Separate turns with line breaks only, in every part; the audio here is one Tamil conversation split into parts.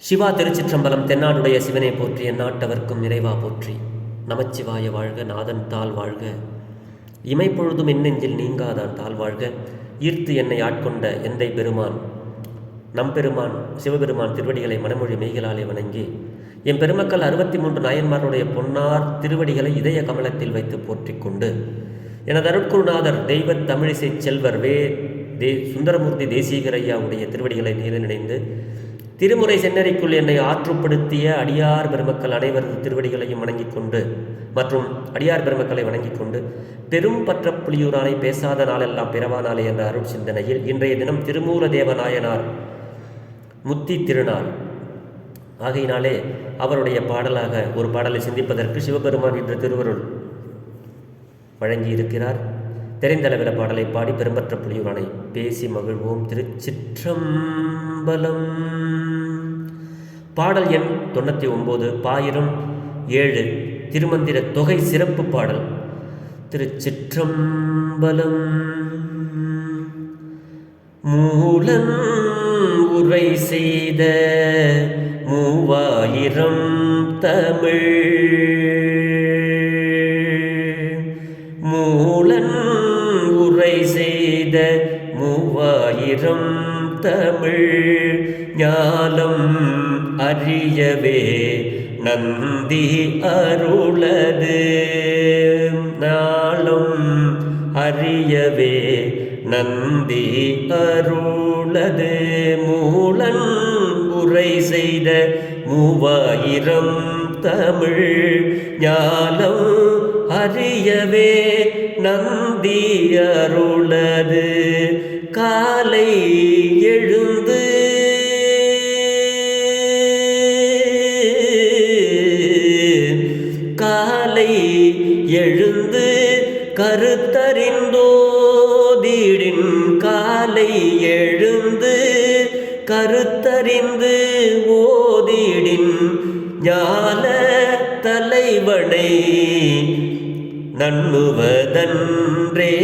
சிவா திருச்சிற்றம்பலம். தென்னாடுடைய சிவனை போற்றி, எந்நாட்டவர்க்கும் நிறைவா போற்றி. நமச்சிவாய வாழ்க, நாதன் தாள் வாழ்க, இமைப்பொழுதும் என்னெஞ்சில் நீங்காதான் தாள் வாழ்க. ஈர்த்து என்னை ஆட்கொண்ட எந்தை பெருமான் நம்பெருமான் சிவபெருமான் திருவடிகளை மனமொழி மெய்களாலே வணங்கி, என் பெருமக்கள் 63 நாயன்மாருடைய பொன்னார் திருவடிகளை இதய கமலத்தில் வைத்து போற்றிக் கொண்டு, எனது அருட்குருநாதர் தெய்வ தமிழிசை செல்வர் சுந்தரமூர்த்தி தேசிகரையாவுடைய திருவடிகளை நினைந்து, திருமுறை சென்னறிக்குள் என்னை ஆற்றுப்படுத்திய அடியார் பெருமக்கள் அனைவரது திருவடிகளையும் வணங்கிக் கொண்டு, மற்றும் அடியார் பெருமக்களை வணங்கிக் கொண்டு, பெரும் பற்ற புலியூரானை பேசாத நாளெல்லாம் பிறவானாலே என்ற அருள் சிந்தனையில் இன்றைய தினம் திருமூல தேவநாயனார் முத்தி திருநாள் ஆகையினாலே அவருடைய பாடலாக ஒரு பாடலை சிந்திப்பதற்கு சிவபெருமான் என்ற திருவருள் வழங்கியிருக்கிறார். தெரிந்தளவில பாடலை பாடி பெரும்பற்ற புலியூரானை பேசி மகிழ்வோம். திருச்சிற்றம்பலம். பாடல் எண் 99, பாயிரம் 7, திருமந்திர தொகை சிறப்பு பாடல். திருச்சிற்றம்பலம். மூலன் உரை செய்த 3000 தமிழ், மூலன் உரை செய்த 3000 தமிழ், ஞாலம் அறியவே நந்தி அருளது, நாளும் அறியவே நந்தி அருளது. மூலன் உரை செய்த 3000 தமிழ், ஞானம் அறியவே நந்தி அருளது. காலை எழுந்து எழுந்து கருத்தறிந்தோதிடின், காலை எழுந்து கருத்தறிந்து ஓதிடின், ஞால தலைவனை நண்ணுவதன்றே.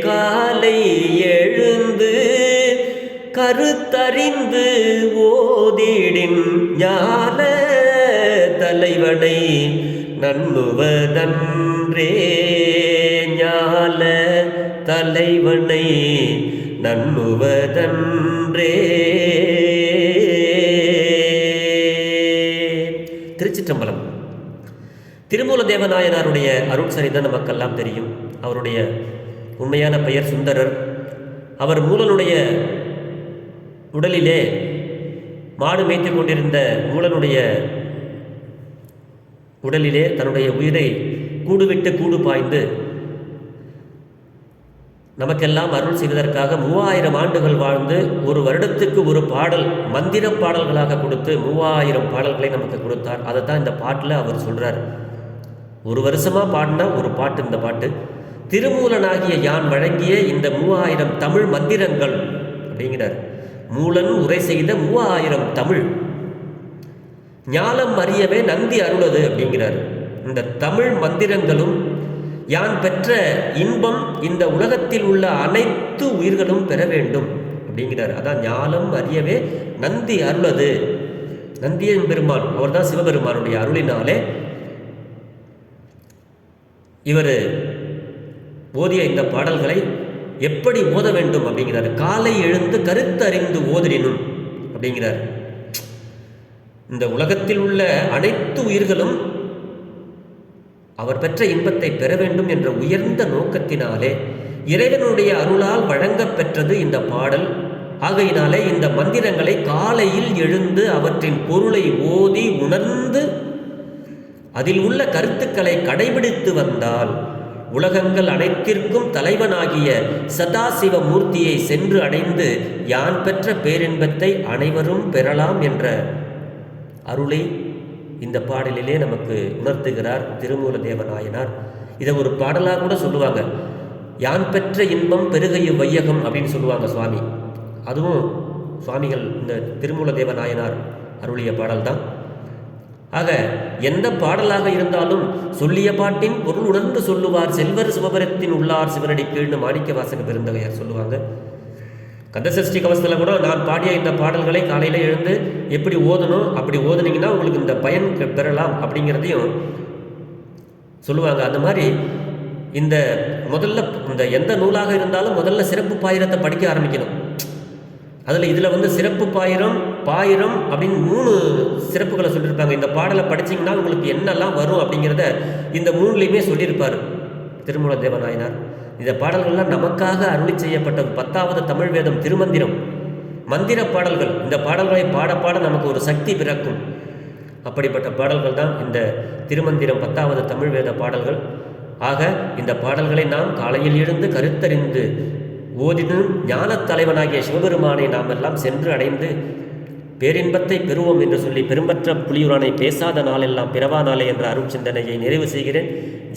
காலை எழுந்து கருத்தறிந்து ஓதிடின், ஞால தலைவனை நண்ணுவதன்றே. ஞால தலைவனை நண்ணுவதன்றே. திருச்சிற்றம்பலம். திருமூல தேவநாயனாருடைய அருட்சரிதம் நமக்கெல்லாம் தெரியும். அவருடைய உண்மையான பெயர் சுந்தரர். அவர் மூலனுடைய உடலிலே மாடு மேய்த்து கொண்டிருந்த மூலனுடைய உடலிலே தன்னுடைய உயிரை கூடுவிட்டு கூடு பாய்ந்து நமக்கெல்லாம் அருள் செய்வதற்காக 3000 ஆண்டுகள் வாழ்ந்து ஒரு வருடத்துக்கு ஒரு பாடல் மந்திர பாடல்களாக கொடுத்து 3000 பாடல்களை நமக்கு கொடுத்தார். அதை தான் இந்த பாட்டில் அவர் சொல்கிறார். ஒரு வருஷமாக பாடின ஒரு பாட்டு இந்த பாட்டு. திருமூலனாகிய யான் வழங்கிய இந்த 3000 தமிழ் மந்திரங்கள் அப்படிங்கிறார். மூலன் உரை செய்த 3000 தமிழ், ஞானம் அறியவே நந்தி அருளது அப்படிங்கிறார். இந்த தமிழ் மந்திரங்களும் யான் பெற்ற இன்பம் இந்த உலகத்தில் உள்ள அனைத்து உயிர்களும் பெற வேண்டும் அப்படிங்கிறார். அதான் ஞானம் அறியவே நந்தி அருளது. நந்தியன் பெருமான் அவர் தான் சிவபெருமானுடைய அருளினாலே இவர் ஓதிய இந்த பாடல்களை எப்படி ஓத வேண்டும் அப்படிங்கிறார். காலை எழுந்து கருத்தறிந்து ஓதினும் அப்படிங்கிறார். இந்த உலகத்தில் உள்ள அனைத்து உயிர்களும் அவர் பெற்ற இன்பத்தை பெற வேண்டும் என்ற உயர்ந்த நோக்கத்தினாலே இறைவனுடைய அருளால் வழங்கப் பெற்றது இந்த பாடல். ஆகையினாலே இந்த மந்திரங்களை காலையில் எழுந்து அவற்றின் பொருளை ஓதி உணர்ந்து அதில் உள்ள கருத்துக்களை கடைபிடித்து வந்தால் உலகங்கள் அனைத்திற்கும் தலைவனாகிய சதாசிவ மூர்த்தியை சென்று அடைந்து யான் பெற்ற பேரின்பத்தை அனைவரும் பெறலாம் என்ற அருளை இந்த பாடலிலே நமக்கு உணர்த்துகிறார் திருமூல தேவநாயனார். இதை ஒரு பாடலாக கூட சொல்லுவாங்க. யான் பெற்ற இன்பம் பெருகையும் வையகம் அப்படின்னு சொல்லுவாங்க சுவாமி. அதுவும் சுவாமிகள் இந்த திருமூல தேவநாயனார் அருளிய பாடல் தான். ஆக எந்த பாடலாக இருந்தாலும் சொல்லிய பாட்டின் பொருள் உணர்ந்து சொல்லுவார் செல்வர் சிவபரத்தின் உள்ளார் சிவனடி கீழ்னு மாணிக்க வாசக பெருந்தகையார் சொல்லுவாங்க. கந்தசஷ்டி கவசத்தில் கூட நான் பாடிய இந்த பாடல்களை காலையில் எழுந்து எப்படி ஓதணும், அப்படி ஓதுனீங்கன்னா உங்களுக்கு இந்த பயன் பெறலாம் அப்படிங்கிறதையும் சொல்லுவாங்க. அந்த மாதிரி இந்த முதல்ல இந்த எந்த நூலாக இருந்தாலும் முதல்ல சிறப்பு பாயிரத்தை படிக்க ஆரம்பிக்கணும். இதில் வந்து சிறப்பு பாயிரம் அப்படின்னு 3 சிறப்புகளை சொல்லியிருப்பாங்க. இந்த பாடலை படிச்சிங்கன்னா உங்களுக்கு என்னெல்லாம் வரும் அப்படிங்கிறத இந்த 3லையுமே சொல்லியிருப்பார் திருமூல தேவநாயனார். இந்த பாடல்கள்லாம் நமக்காக அருளி செய்யப்பட்ட 10வது தமிழ் வேதம் திருமந்திரம், மந்திர பாடல்கள். இந்த பாடல்களை பாட பாட நமக்கு ஒரு சக்தி பிறக்கும். அப்படிப்பட்ட பாடல்கள் தான் இந்த திருமந்திரம் 10வது தமிழ் வேத பாடல்கள். ஆக இந்த பாடல்களை நாம் காலையில் எழுந்து கருத்தறிந்து ஓதினும் ஞானத் தலைவனாகிய சிவபெருமானை நாம் எல்லாம் சென்று அடைந்து பேரின்பத்தை பெறுவோம் என்று சொல்லி பெரும்பற்ற புலியூரானை பேசாத நாளெல்லாம் பிறவா நாளே என்ற அருட்சிந்தனையை நிறைவு செய்கிறேன்.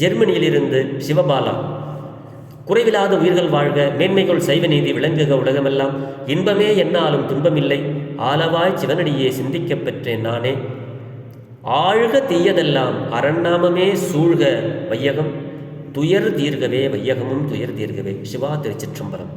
ஜெர்மனியிலிருந்து சிவபாலா. குறைவில்லாத உயிர்கள் வாழ்க, மேன்மைகள் சைவ நீதி விளங்குக உலகமெல்லாம், இன்பமே என்னாலும் துன்பமில்லை, ஆலவாய் சிவனடியே சிந்திக்கப் பெற்றேன் நானே. ஆழ்க தீயதெல்லாம் அரண்நாமமே சூழ்க வையகம், துயர் தீர்கவே வையகமும் துயர் தீர்கவே. சிவா திருச்சிற்றம்பலம்.